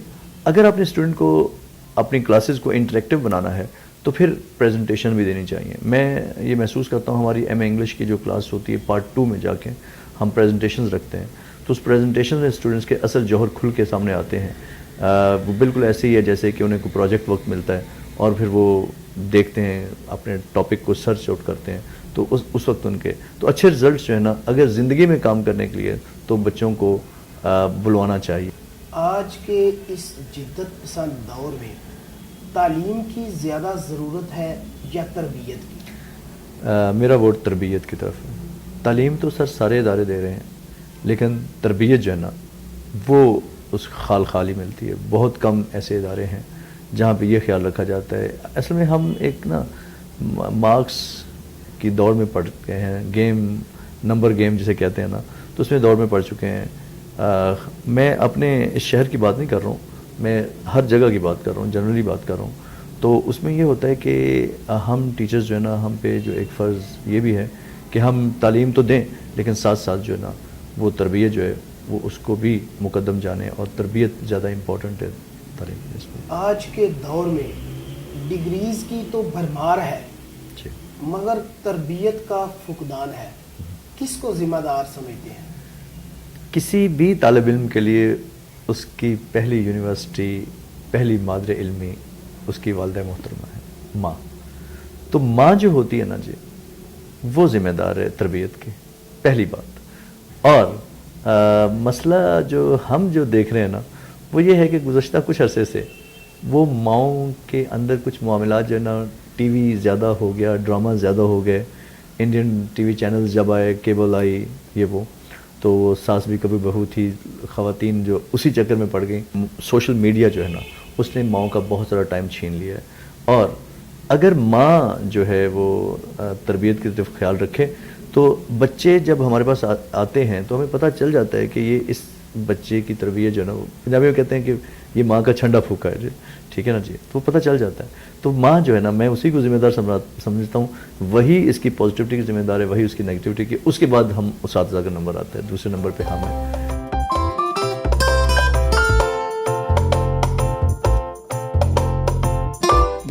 اگر آپ نے اسٹوڈنٹ کو اپنی کلاسز کو انٹریکٹیو بنانا ہے تو پھر پریزنٹیشن بھی دینی چاہیے. میں یہ محسوس کرتا ہوں ہماری ایم اے انگلش کی جو کلاس ہوتی ہے پارٹ 2 میں جا کے ہم پریزنٹیشنز رکھتے ہیں, تو اس پریزنٹیشن میں اسٹوڈنٹس کے اصل جوہر کھل کے سامنے آتے ہیں. وہ بالکل ایسے ہی ہے جیسے کہ انہیں کوئی پروجیکٹ وقت ملتا ہے اور پھر وہ دیکھتے ہیں, اپنے ٹاپک کو سرچ آؤٹ کرتے ہیں, تو اس وقت ان کے تو اچھے رزلٹس جو ہے نا اگر زندگی میں کام کرنے کے لیے تو بچوں کو بلوانا چاہیے.
آج کے اس جدت پسند دور میں تعلیم کی زیادہ ضرورت ہے یا تربیت کی؟
میرا ووٹ تربیت کی طرف ہے. تعلیم تو سر سارے ادارے دے رہے ہیں, لیکن تربیت جو ہے نا وہ اس خال ہی ملتی ہے. بہت کم ایسے ادارے ہیں جہاں پہ یہ خیال رکھا جاتا ہے. اصل میں ہم ایک نا مارکس کی دوڑ میں پڑ گئے ہیں, گیم نمبر گیم جسے کہتے ہیں نا, تو اس میں دوڑ میں پڑ چکے ہیں. میں اپنے اس شہر کی بات نہیں کر رہا ہوں, میں ہر جگہ کی بات کر رہا ہوں, جنرلی بات کر رہا ہوں. تو اس میں یہ ہوتا ہے کہ ہم ٹیچرز جو ہے نا, ہم پہ جو ایک فرض یہ بھی ہے کہ ہم تعلیم تو دیں لیکن ساتھ ساتھ جو ہے نا وہ تربیت جو ہے وہ اس کو بھی مقدم جانے, اور تربیت زیادہ امپورٹنٹ ہے تعلیم اس میں.
آج کے دور میں ڈگریز کی تو بھرمار ہے مگر تربیت کا فقدان ہے. کس کو ذمہ دار سمجھتے ہیں؟
کسی بھی طالب علم کے لیے اس کی پہلی یونیورسٹی, پہلی مادر علمی اس کی والدہ محترمہ ہے, ماں. تو ماں جو ہوتی ہے نا جی وہ ذمہ دار ہے تربیت کی, پہلی بات. اور مسئلہ جو ہم جو دیکھ رہے ہیں نا وہ یہ ہے کہ گزشتہ کچھ عرصے سے وہ ماؤں کے اندر کچھ معاملات جو ہے نا, ٹی وی زیادہ ہو گیا, ڈرامہ زیادہ ہو گئے, انڈین ٹی وی چینلز جب آئے, کیبل آئی, یہ وہ, تو وہ ساس بھی کبھی بہو تھی, خواتین جو اسی چکر میں پڑ گئیں. سوشل میڈیا جو ہے نا اس نے ماؤں کا بہت سارا ٹائم چھین لیا ہے. اور اگر ماں جو ہے وہ تربیت کی طرف خیال رکھے تو بچے جب ہمارے پاس آتے ہیں تو ہمیں پتہ چل جاتا ہے کہ یہ اس بچے کی تربیت جو ہے نا, وہ پنجابی میں کہتے ہیں کہ یہ ماں کا چھنڈا پھوکا ہے جی, ٹھیک ہے نا جی, تو وہ پتہ چل جاتا ہے. تو ماں جو ہے نا میں اسی کو ذمہ دار سمجھتا ہوں, وہی اس کی پازیٹیوٹی کی ذمہ دار ہے, وہی اس کی نیگیٹیوٹی کی. اس کے بعد ہم اساتذہ کا نمبر آتا ہے, دوسرے نمبر پہ ہم ہیں.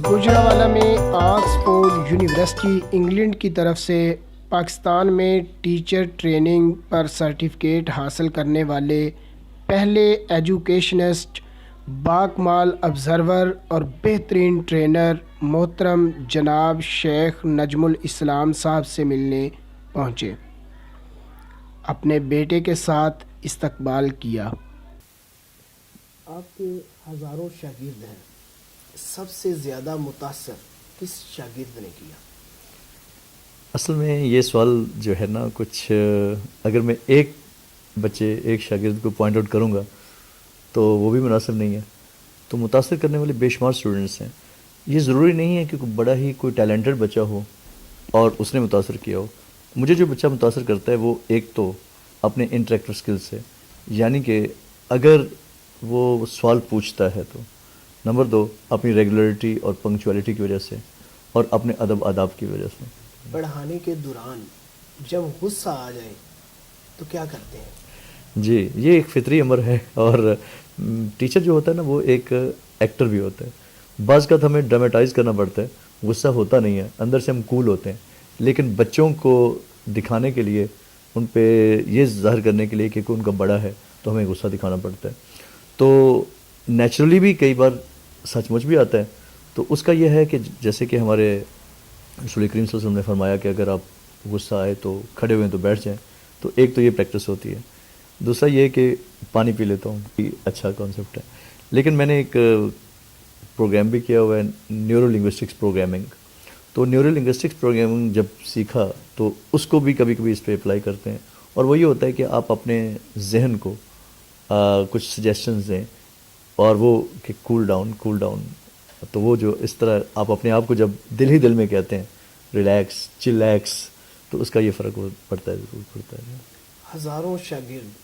گوجرانوالہ میں آکسفورڈ یونیورسٹی انگلینڈ کی طرف سے پاکستان میں ٹیچر ٹریننگ پر سرٹیفکیٹ حاصل کرنے والے پہلے ایجوکیشنسٹ, باکمال آبزرور اور بہترین ٹرینر محترم جناب شیخ نجم الاسلام صاحب سے ملنے پہنچے. اپنے بیٹے کے ساتھ استقبال کیا. آپ کے ہزاروں شاگرد ہیں, سب سے زیادہ متاثر کس شاگرد نے کیا؟
اصل میں یہ سوال جو ہے نا کچھ اگر میں ایک شاگرد کو پوائنٹ آؤٹ کروں گا تو وہ بھی مناسب نہیں ہے. تو متاثر کرنے والے بے شمار اسٹوڈنٹس ہیں. یہ ضروری نہیں ہے کہ بڑا ہی کوئی ٹیلنٹڈ بچہ ہو اور اس نے متاثر کیا ہو. مجھے جو بچہ متاثر کرتا ہے وہ ایک تو اپنے انٹریکٹر سکل سے، یعنی کہ اگر وہ سوال پوچھتا ہے تو نمبر 2 اپنی ریگولرٹی اور پنکچولیٹی کی وجہ سے، اور اپنے ادب آداب کی وجہ سے۔
پڑھانے کے دوران جب غصہ آ جائے تو کیا کرتے ہیں؟
جی، یہ ایک فطری امر ہے، اور ٹیچر جو ہوتا ہے نا وہ ایک ایکٹر بھی ہوتا ہے۔ بعض کا ہمیں ڈراماٹائز کرنا پڑتا ہے، غصہ ہوتا نہیں ہے، اندر سے ہم کول ہوتے ہیں، لیکن بچوں کو دکھانے کے لیے، ان پہ یہ ظاہر کرنے کے لیے کہ ان کا بڑا ہے تو ہمیں غصہ دکھانا پڑتا ہے، تو نیچرلی بھی کئی بار سچ مچ بھی آتا ہے۔ تو اس کا یہ ہے کہ جیسے کہ ہمارے رسول کریم صلی اللہ علیہ وسلم نے فرمایا کہ اگر آپ غصہ آئے تو کھڑے ہوئے تو بیٹھ جائیں، تو ایک تو یہ پریکٹس ہوتی ہے۔ دوسرا یہ کہ پانی پی لیتا ہوں، یہ اچھا کانسیپٹ ہے۔ لیکن میں نے ایک پروگرام بھی کیا ہوا ہے، نیورو لنگوسٹکس پروگرامنگ، تو نیورو لنگوسٹکس پروگرامنگ جب سیکھا تو اس کو بھی کبھی کبھی اس پہ اپلائی کرتے ہیں، اور وہ یہ ہوتا ہے کہ آپ اپنے ذہن کو کچھ سجیشنز دیں، اور وہ کہ کول ڈاؤن، تو وہ جو اس طرح آپ اپنے آپ کو جب دل ہی دل میں کہتے ہیں ریلیکس، چلیکس، تو اس کا یہ فرق پڑتا ہے، ضرور پڑتا ہے۔
ہزاروں شاگرد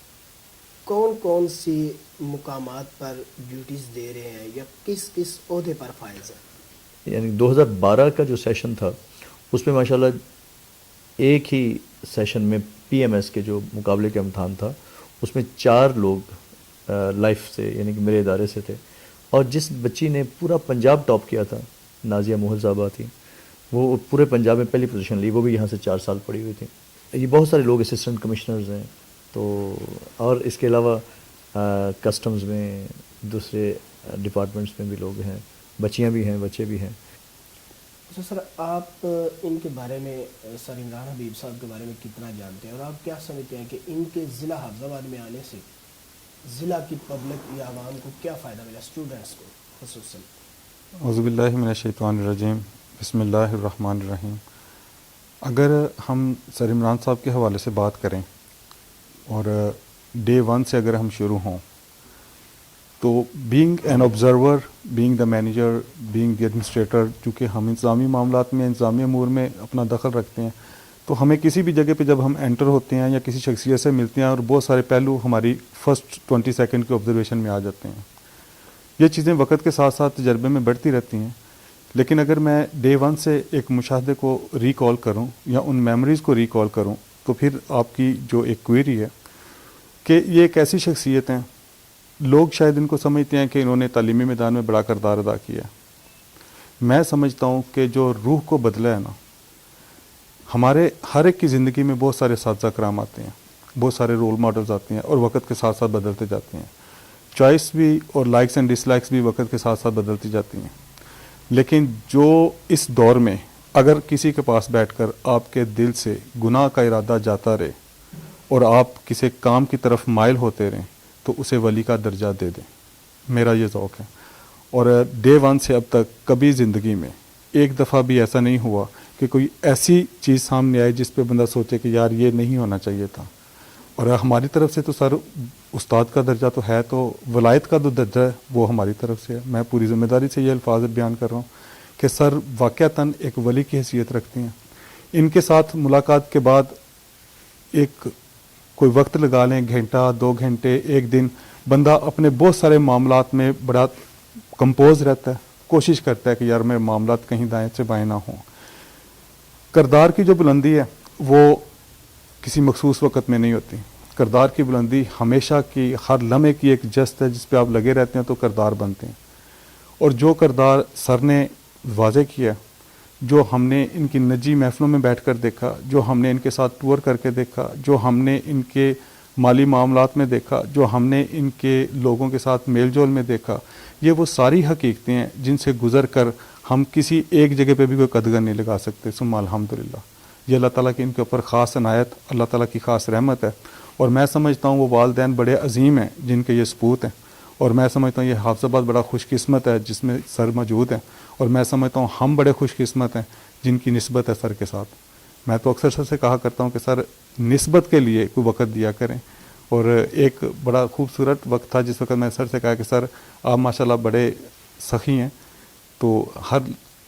کون کون سی مقامات پر ڈیوٹیز دے رہے ہیں یا کس کس عہدے پر فائز ہیں؟
یعنی 2012 کا جو سیشن تھا اس میں ماشاءاللہ ایک ہی سیشن میں پی ایم ایس کے جو مقابلے کا امتحان تھا اس میں 4 لوگ لائف سے، یعنی کہ میرے ادارے سے تھے، اور جس بچی نے پورا پنجاب ٹاپ کیا تھا، نازیہ موہل صاحبہ تھی، وہ پورے پنجاب میں پہلی پوزیشن لی، وہ بھی یہاں سے 4 سال پڑھی ہوئی تھی۔ یہ بہت سارے لوگ اسسٹنٹ کمشنرز ہیں، تو اور اس کے علاوہ کسٹمز میں، دوسرے ڈپارٹمنٹس میں بھی لوگ ہیں، بچیاں بھی ہیں، بچے بھی ہیں۔
اچھا سر، آپ ان کے بارے میں، سر عمران حبیب صاحب کے بارے میں کتنا جانتے ہیں، اور آپ کیا سمجھتے ہیں کہ ان کے ضلع حافظ آباد میں آنے سے ضلع کی پبلک یا عوام کو کیا فائدہ ملا، اسٹوڈنٹس کو خصوصاً؟
اعوذ باللہ من الشیطان الرجیم، بسم اللہ الرحمن الرحیم۔ اگر ہم سر عمران صاحب کے حوالے سے بات کریں اور ڈے 1 سے اگر ہم شروع ہوں تو being an observer, being the manager, being the administrator, چونکہ ہم انتظامی معاملات میں، انتظامی امور میں اپنا دخل رکھتے ہیں، تو ہمیں کسی بھی جگہ پہ جب ہم انٹر ہوتے ہیں یا کسی شخصیت سے ملتے ہیں، اور بہت سارے پہلو ہماری فرسٹ 20 سیکنڈ کے آبزرویشن میں آ جاتے ہیں۔ یہ چیزیں وقت کے ساتھ ساتھ تجربے میں بڑھتی رہتی ہیں، لیکن اگر میں ڈے 1 سے ایک مشاہدے کو ریکال کروں یا ان میموریز کو ریکال کروں، تو پھر آپ کی جو ایک کوئری ہے کہ یہ ایک ایسی شخصیت ہیں، لوگ شاید ان کو سمجھتے ہیں کہ انہوں نے تعلیمی میدان میں بڑا کردار ادا کیا ہے۔ میں سمجھتا ہوں کہ جو روح کو بدلا ہے نا، ہمارے ہر ایک کی زندگی میں بہت سارے اساتذہ کرام آتے ہیں، بہت سارے رول ماڈلز آتے ہیں، اور وقت کے ساتھ ساتھ بدلتے جاتے ہیں۔ چوائس بھی اور لائکس اینڈ ڈس لائکس بھی وقت کے ساتھ ساتھ بدلتی جاتی ہیں، لیکن جو اس دور میں اگر کسی کے پاس بیٹھ کر آپ کے دل سے گناہ کا ارادہ جاتا رہے اور آپ کسی کام کی طرف مائل ہوتے رہیں تو اسے ولی کا درجہ دے دیں، میرا یہ ذوق ہے۔ اور ڈے 1 سے اب تک کبھی زندگی میں ایک دفعہ بھی ایسا نہیں ہوا کہ کوئی ایسی چیز سامنے آئے جس پہ بندہ سوچے کہ یار یہ نہیں ہونا چاہیے تھا۔ اور ہماری طرف سے تو سر استاد کا درجہ تو ہے، تو ولایت کا جو درجہ ہے وہ ہماری طرف سے ہے۔ میں پوری ذمہ داری سے یہ الفاظ بیان کر رہا ہوں کہ سر واقعتاً ایک ولی کی حیثیت رکھتے ہیں۔ ان کے ساتھ ملاقات کے بعد ایک کوئی وقت لگا لیں، گھنٹہ، 2 گھنٹے، 1 دن، بندہ اپنے بہت سارے معاملات میں بڑا کمپوز رہتا ہے، کوشش کرتا ہے کہ یار میں معاملات کہیں دائیں سے بائیں نہ ہوں۔ کردار کی جو بلندی ہے وہ کسی مخصوص وقت میں نہیں ہوتی، کردار کی بلندی ہمیشہ کی، ہر لمحے کی ایک جست ہے جس پہ آپ لگے رہتے ہیں تو کردار بنتے ہیں۔ اور جو کردار سر نے واضح کیا، جو ہم نے ان کی نجی محفلوں میں بیٹھ کر دیکھا، جو ہم نے ان کے ساتھ ٹور کر کے دیکھا، جو ہم نے ان کے مالی معاملات میں دیکھا، جو ہم نے ان کے لوگوں کے ساتھ میل جول میں دیکھا، یہ وہ ساری حقیقتیں ہیں جن سے گزر کر ہم کسی ایک جگہ پہ بھی کوئی قدغن نہیں لگا سکتے۔ ثم الحمدللہ، یہ اللہ تعالیٰ کی ان کے اوپر خاص عنایت، اللہ تعالیٰ کی خاص رحمت ہے۔ اور میں سمجھتا ہوں وہ والدین بڑے عظیم ہیں جن کے یہ سپوت ہیں، اور میں سمجھتا ہوں یہ حافظ آباد بڑا خوش قسمت ہے جس میں سر موجود ہیں، اور میں سمجھتا ہوں ہم بڑے خوش قسمت ہیں جن کی نسبت ہے سر کے ساتھ۔ میں تو اکثر سر سے کہا کرتا ہوں کہ سر نسبت کے لیے کوئی وقت دیا کریں۔ اور ایک بڑا خوبصورت وقت تھا جس وقت میں سر سے کہا کہ سر آپ ماشاءاللہ بڑے سخی ہیں، تو ہر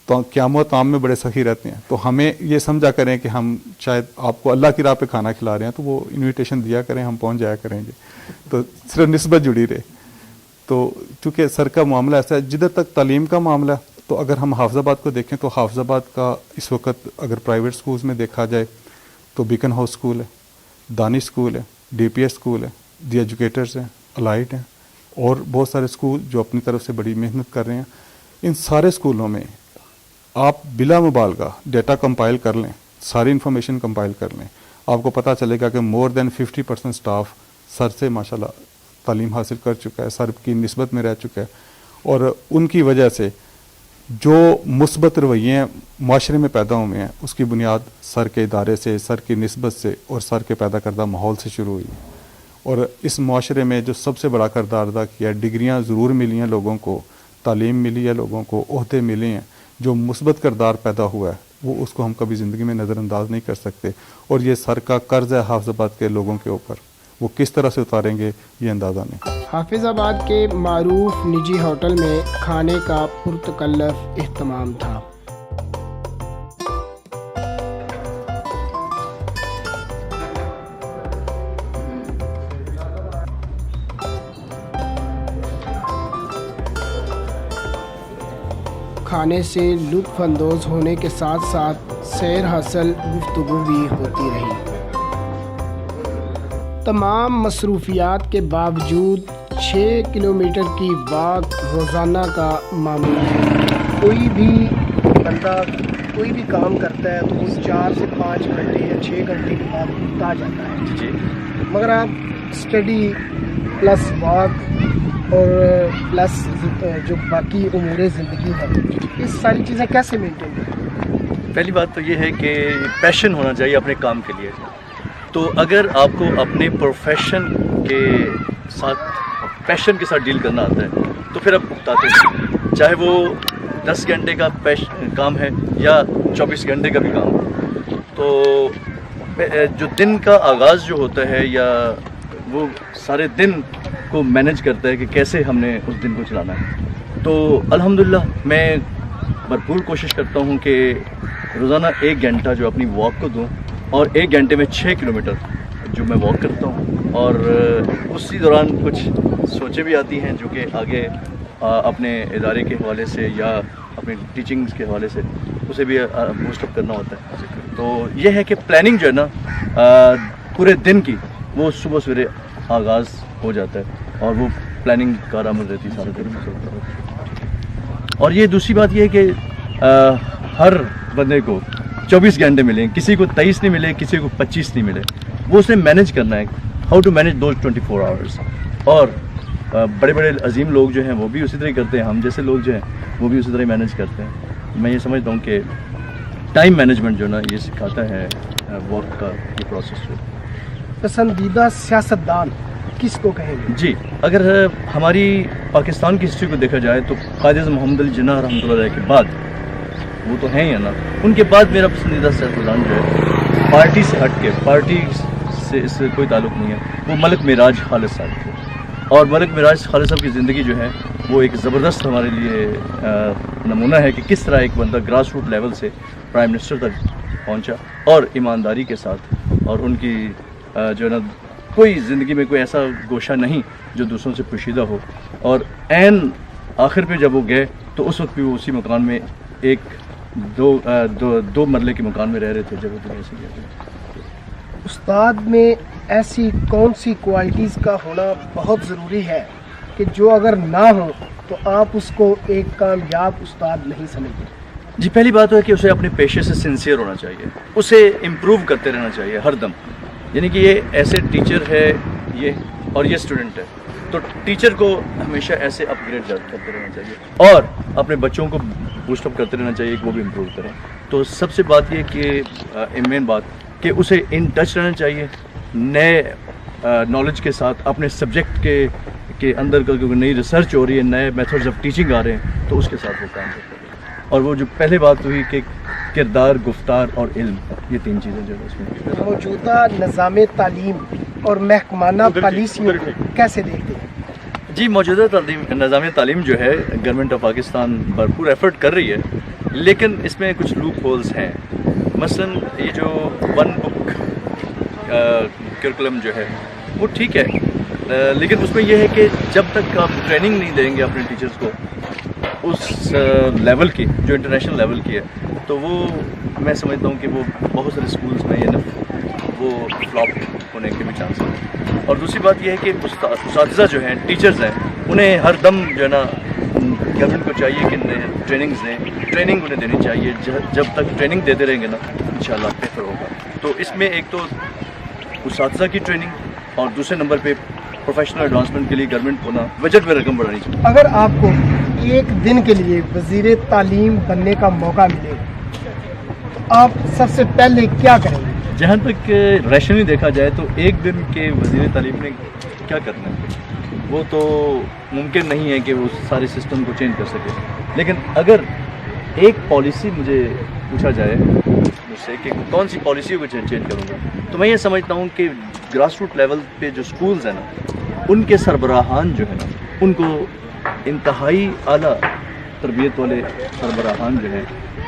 تو قیام و طعام میں بڑے سخی رہتے ہیں. تو ہمیں یہ سمجھا کریں کہ ہم شاید آپ کو اللہ کی راہ پہ کھانا کھلا رہے ہیں، تو وہ انویٹیشن دیا کریں، ہم پہنچ جایا کریں گے. تو صرف نسبت جڑی رہے. تو چونکہ سر کا معاملہ ایسا ہے، جدھر تک تعلیم کا معاملہ ہے، تو اگر ہم حافظ آباد کو دیکھیں تو حافظ آباد کا اس وقت اگر پرائیویٹ سکولز میں دیکھا جائے تو بیکن ہاؤس سکول ہے، دانش سکول ہے، ڈی پی ایس سکول ہے، دی ایجوکیٹرز ہیں، الائٹ ہیں، اور بہت سارے سکول جو اپنی طرف سے بڑی محنت کر رہے ہیں. ان سارے سکولوں میں آپ بلا مبالغہ ڈیٹا کمپائل کر لیں، ساری انفارمیشن کمپائل کر لیں، آپ کو پتہ چلے گا کہ مور دین 50% اسٹاف سر سے ماشاءاللہ تعلیم حاصل کر چکا ہے، سر کی نسبت میں رہ چکا ہے. اور ان کی وجہ سے جو مثبت رویے معاشرے میں پیدا ہوئے ہیں اس کی بنیاد سر کے ادارے سے، سر کی نسبت سے اور سر کے پیدا کردہ ماحول سے شروع ہوئی. اور اس معاشرے میں جو سب سے بڑا کردار ادا کیا ہے، ڈگریاں ضرور ملی ہیں لوگوں کو، تعلیم ملی ہے لوگوں کو، عہدے ملے ہیں، جو مثبت کردار پیدا ہوا ہے وہ اس کو ہم کبھی زندگی میں نظر انداز نہیں کر سکتے. اور یہ سر کا قرض ہے حافظ آباد کے لوگوں کے اوپر، وہ کس طرح سے اتاریں گے یہ اندازہ نہیں.
حافظ آباد کے معروف نجی ہوٹل میں کھانے کا پرتکلف اہتمام تھا. کھانے سے لطف اندوز ہونے کے ساتھ ساتھ سیر حاصل گفتگو بھی ہوتی رہی. تمام مصروفیات کے باوجود 6 کلومیٹر کی واک روزانہ کا معمول ہے. کوئی بھی بندہ کوئی بھی کام کرتا ہے تو وہ 4 سے 5 گھنٹے یا 6 گھنٹے کے بعد اٹھا جاتا ہے.
جی
مگر آپ اسٹڈی پلس واک اور پلس جو باقی امور زندگی ہے، یہ ساری چیزیں کیسے مینٹین کریں؟
پہلی بات تو یہ ہے کہ پیشن ہونا چاہیے اپنے کام کے لیے. تو اگر آپ کو اپنے پروفیشن کے ساتھ پیشن کے ساتھ ڈیل کرنا آتا ہے تو پھر آپ اکتاتے ہیں، چاہے وہ 10 گھنٹے کا کام ہے یا 24 گھنٹے کا بھی کام ہے. تو جو دن کا آغاز جو ہوتا ہے یا وہ سارے دن کو مینج کرتا ہے کہ کیسے ہم نے اس دن کو چلانا ہے. تو الحمدللہ میں بھرپور کوشش کرتا ہوں کہ روزانہ 1 گھنٹہ جو اپنی واک کو دوں، اور 1 گھنٹے میں 6 کلومیٹر جو میں واک کرتا ہوں. اور اسی دوران کچھ سوچیں بھی آتی ہیں جو کہ آگے اپنے ادارے کے حوالے سے یا اپنے ٹیچنگز کے حوالے سے اسے بھی بوسٹ اپ کرنا ہوتا ہے. تو یہ ہے کہ پلاننگ جو ہے نا پورے دن کی، وہ صبح سویرے آغاز ہو جاتا ہے اور وہ پلاننگ کارآمد رہتی ہے سارے دن. اور یہ دوسری بات یہ ہے کہ ہر بندے کو 24 گھنٹے ملیں، کسی کو 23 نہیں ملے، کسی کو 25 نہیں ملے، وہ اسے مینیج کرنا ہے. How to manage those 24 hours. اور بڑے بڑے عظیم لوگ جو ہیں وہ بھی اسی طرح کرتے ہیں، ہم جیسے لوگ جو ہیں وہ بھی اسی طرح مینیج کرتے ہیں. میں یہ سمجھتا ہوں کہ ٹائم مینجمنٹ جو نا یہ سکھاتا ہے ورک کا یہ پروسیس. جو
پسندیدہ سیاستدان کس کو کہیں گے؟
جی، اگر ہماری پاکستان کی ہسٹری کو دیکھا جائے تو قائد اعظم محمد علی جناح رحمۃ اللہ علیہ کے بعد، وہ تو ہیں ہی نا، ان کے بعد میرا پسندیدہ سیاستدان جو ہے پارٹی سے ہٹ کے، پارٹی سے اس سے کوئی تعلق نہیں ہے، وہ ملک معراج خالد صاحب تھے. اور ملک معراج خالد صاحب کی زندگی جو ہے وہ ایک زبردست ہمارے لیے نمونہ ہے کہ کس طرح ایک بندہ گراس روٹ لیول سے پرائم منسٹر تک پہنچا، اور ایمانداری کے ساتھ. اور ان کی جو ہے نا کوئی زندگی میں کوئی ایسا گوشہ نہیں جو دوسروں سے پوشیدہ ہو. اور عین آخر پہ جب وہ گئے تو اس وقت بھی وہ اسی مکان میں دو مرلے کے مکان میں رہ رہے تھے جب وہ دنیا سے گئے تھے.
استاد میں ایسی کون سی کوالٹیز کا ہونا بہت ضروری ہے کہ جو اگر نہ ہو تو آپ اس کو ایک کامیاب استاد نہیں سمجھتے؟
جی، پہلی بات ہے کہ اسے اپنے پیشے سے سنسیئر ہونا چاہیے، اسے امپروو کرتے رہنا چاہیے ہر دم. یعنی کہ یہ ایسے ٹیچر ہے یہ اور یہ اسٹوڈنٹ ہے، تو ٹیچر کو ہمیشہ ایسے اپ گریڈ کرتے رہنا چاہیے اور اپنے بچوں کو بوسٹ اپ کرتے رہنا چاہیے کہ وہ بھی امپروو کریں. تو سب سے بات یہ کہ مین بات کہ اسے ان ٹچ رہنا چاہیے نئے نالج کے ساتھ، اپنے سبجیکٹ کے اندر کیونکہ نئی ریسرچ ہو رہی ہے، نئے میتھڈز آف ٹیچنگ آ رہے ہیں، تو اس کے ساتھ وہ کام کرتے ہیں. اور وہ جو پہلے بات ہوئی کہ کردار، گفتار اور علم، یہ 3 چیزیں جو ہے اس میں.
موجودہ نظام تعلیم اور محکمانہ پالیسیوں کو کیسے دیکھتے ہیں؟
جی، موجودہ نظام تعلیم جو ہے گورنمنٹ آف پاکستان بھرپور ایفرٹ کر رہی ہے لیکن اس میں کچھ لوپ ہولز ہیں. مثلاً یہ جو ون بک کرکولم جو ہے وہ ٹھیک ہے، لیکن اس میں یہ ہے کہ جب تک آپ ٹریننگ نہیں دیں گے اپنے ٹیچرز کو اس لیول کی جو انٹرنیشنل لیول کی ہے، تو وہ میں سمجھتا ہوں کہ وہ بہت سارے اسکولز میں وہ فلاپ ہونے کے بھی چانس ہیں. اور دوسری بات یہ ہے کہ اساتذہ جو ہیں، ٹیچرز ہیں، انہیں ہر دم جو ہے نا گورنمنٹ کو چاہیے کہ ٹریننگز دیں، ٹریننگ انہیں دینی چاہیے. جب تک ٹریننگ دیتے رہیں گے نا انشاءاللہ بہتر ہوگا. تو اس میں ایک تو اساتذہ کی ٹریننگ اور دوسرے نمبر پہ پروفیشنل ایڈوانسمنٹ کے لیے گورنمنٹ کو نا بجٹ میں رقم بڑھانی چاہیے.
اگر آپ کو ایک دن کے لیے وزیر تعلیم بننے کا موقع ملے تو آپ سب سے پہلے کیا کریں گے؟
جہاں تک ریشنلی دیکھا جائے تو ایک دن کے وزیر تعلیم نے کیا کرنا ہے، وہ تو ممکن نہیں ہے کہ وہ سارے سسٹم کو چینج کر سکے. لیکن اگر ایک پالیسی مجھے پوچھا جائے مجھ سے کہ کون سی پالیسی کو چینج کروں گا، تو میں یہ سمجھتا ہوں کہ گراس روٹ لیول پہ جو اسکولز ہیں نا، ان کے سربراہان جو ہے نا، ان کو انتہائی اعلیٰ تربیت والے سربراہان جو ہیں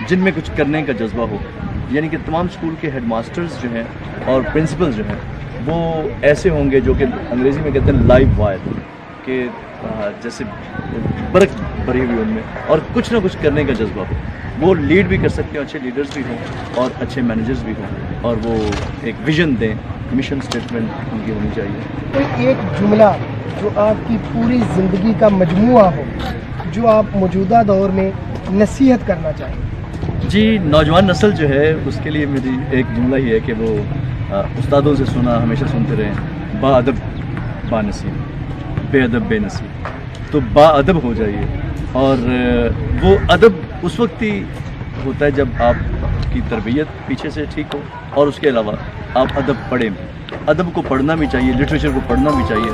جن میں کچھ کرنے کا جذبہ ہو، یعنی کہ تمام اسکول کے ہیڈ ماسٹرز جو ہیں اور پرنسپل جو ہیں وہ ایسے ہوں گے جو کہ انگریزی میں کہتے ہیں لائیو وائر، کہ جیسے برق بھری ہوئی ان میں، اور کچھ نہ کچھ کرنے کا جذبہ ہو. وہ لیڈ بھی کر سکتے ہیں، اچھے لیڈرز بھی ہوں اور اچھے مینیجرز بھی ہوں، اور وہ ایک ویژن دیں. مشن اسٹیٹمنٹ ان کی ہونی چاہیے.
کوئی ایک جملہ جو آپ کی پوری زندگی کا مجموعہ ہو، جو آپ موجودہ دور میں نصیحت کرنا چاہیں؟
جی، نوجوان نسل جو ہے اس کے لیے میری ایک جملہ ہی ہے کہ وہ استادوں سے سنا ہمیشہ سنتے رہیں، با ادب با نصیب، بے ادب بے نصیب. تو با ادب ہو جائیے، اور وہ ادب اس وقت ہی ہوتا ہے جب آپ کی تربیت پیچھے سے ٹھیک ہو، اور اس کے علاوہ آپ ادب پڑھیں. ادب کو پڑھنا بھی چاہیے، لٹریچر کو پڑھنا بھی چاہیے.